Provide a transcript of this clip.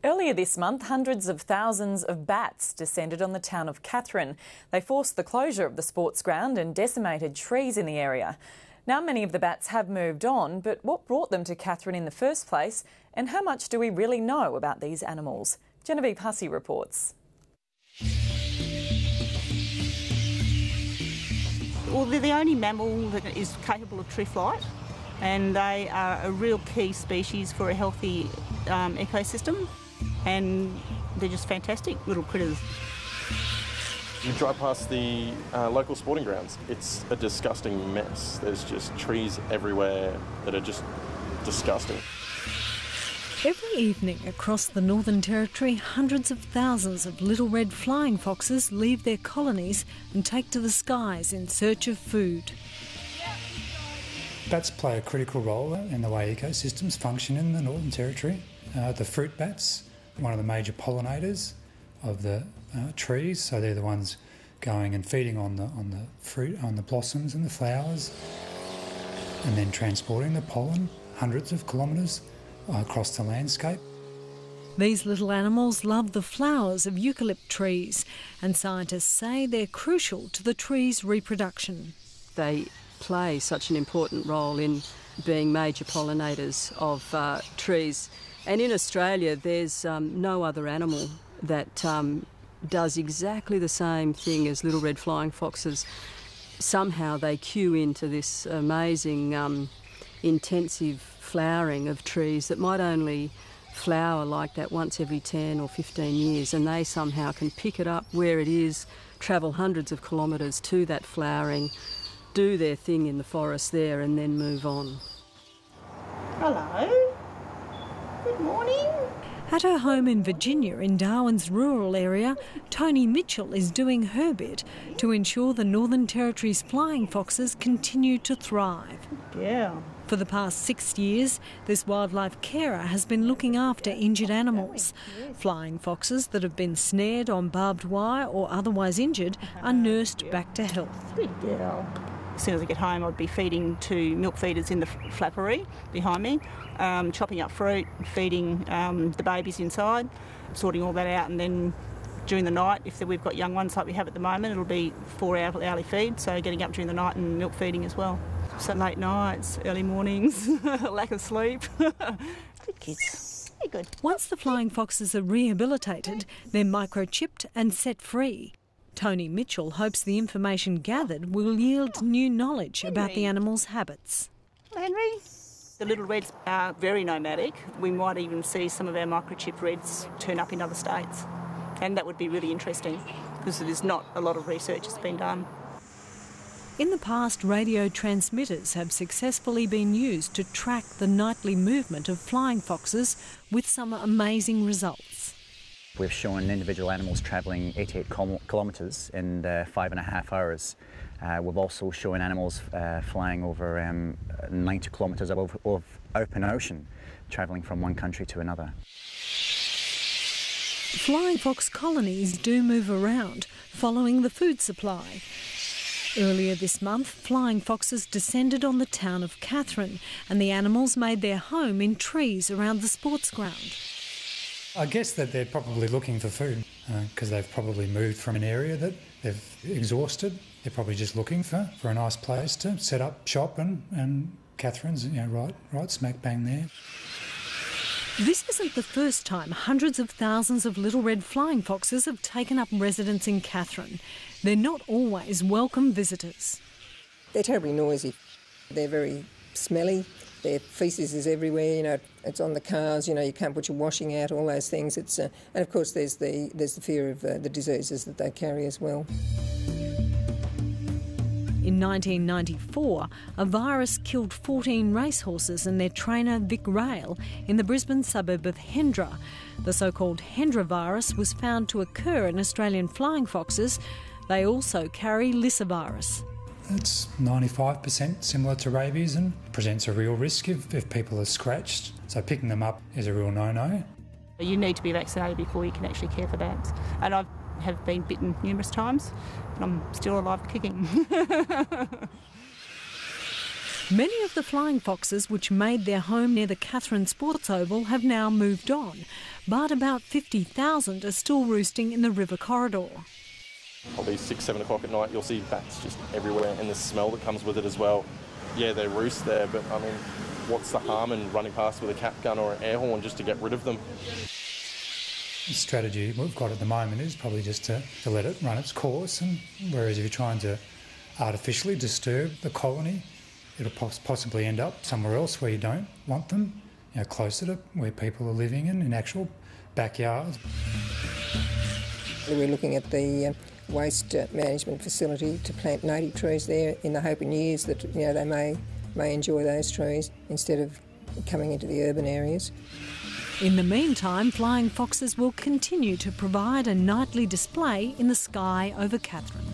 Earlier this month, hundreds of thousands of bats descended on the town of Katherine. They forced the closure of the sportsground and decimated trees in the area. Now many of the bats have moved on, but what brought them to Katherine in the first place, and how much do we really know about these animals? Genevieve Hussey reports. Well, they're the only mammal that is capable of tree flight, and they are a real key species for a healthy ecosystem, and they're just fantastic little critters. You drive past the local sporting grounds, it's a disgusting mess. There's just trees everywhere that are just disgusting. Every evening across the Northern Territory, hundreds of thousands of little red flying foxes leave their colonies and take to the skies in search of food. Bats play a critical role in the way ecosystems function in the Northern Territory. The fruit bats, one of the major pollinators of the trees, so they're the ones going and feeding on the fruit, on the blossoms and the flowers, and then transporting the pollen hundreds of kilometres across the landscape. These little animals love the flowers of eucalypt trees, and scientists say they're crucial to the trees' reproduction. They play such an important role in being major pollinators of trees. And in Australia, there's no other animal that does exactly the same thing as little red flying foxes. Somehow they cue into this amazing intensive flowering of trees that might only flower like that once every 10 or 15 years, and they somehow can pick it up where it is, travel hundreds of kilometres to that flowering, do their thing in the forest there, and then move on. Hello. Good morning. At her home in Virginia, in Darwin's rural area, Toni Mitchell is doing her bit to ensure the Northern Territory's flying foxes continue to thrive. Yeah. For the past 6 years, this wildlife carer has been looking after injured animals. Flying foxes that have been snared on barbed wire or otherwise injured are nursed back to health. Good girl. As soon as I get home, I'd be feeding to milk feeders in the flappery behind me, chopping up fruit, feeding the babies inside, sorting all that out, and then during the night, if we've got young ones like we have at the moment, it'll be 4-hour hourly feed, so getting up during the night and milk feeding as well. So late nights, early mornings, lack of sleep. Good kids. Very good. Once the flying foxes are rehabilitated, they're microchipped and set free. Toni Mitchell hopes the information gathered will yield new knowledge about the animals' habits. Henry. The little reds are very nomadic. We might even see some of our microchipped reds turn up in other states. And that would be really interesting because there's not a lot of research that's been done. In the past, radio transmitters have successfully been used to track the nightly movement of flying foxes with some amazing results. We've shown individual animals travelling 88 kilometres in 5.5 hours. We've also shown animals flying over 90 kilometres of open ocean, travelling from one country to another. Flying fox colonies do move around, following the food supply. Earlier this month, flying foxes descended on the town of Katherine, and the animals made their home in trees around the sports ground. I guess that they're probably looking for food because they've probably moved from an area that they've exhausted. They're probably just looking for a nice place to set up shop, and Katherine's right smack bang there. This isn't the first time hundreds of thousands of little red flying foxes have taken up residence in Katherine. They're not always welcome visitors. They're terribly noisy. They're very smelly. Their faeces is everywhere. It's on the cars. You can't put your washing out. All those things. And of course, there's the fear of the diseases that they carry as well. In 1994, a virus killed 14 racehorses and their trainer Vic Rail in the Brisbane suburb of Hendra. The so-called Hendra virus was found to occur in Australian flying foxes. They also carry lyssavirus. It's 95% similar to rabies and presents a real risk if people are scratched. So picking them up is a real no-no. You need to be vaccinated before you can actually care for bats. And I have been bitten numerous times, and I'm still alive kicking. Many of the flying foxes which made their home near the Katherine Sports Oval have now moved on, but about 50,000 are still roosting in the river corridor. Probably 6, 7 o'clock at night, you'll see bats just everywhere, and the smell that comes with it as well. Yeah, they roost there, but I mean, what's the harm in running past with a cap gun or an air horn just to get rid of them? The strategy we've got at the moment is probably just to let it run its course, and whereas if you're trying to artificially disturb the colony, it'll possibly end up somewhere else where you don't want them, closer to where people are living in actual backyards. We're looking at the waste management facility to plant native trees there in the hope in years that they may enjoy those trees instead of coming into the urban areas. In the meantime, flying foxes will continue to provide a nightly display in the sky over Katherine.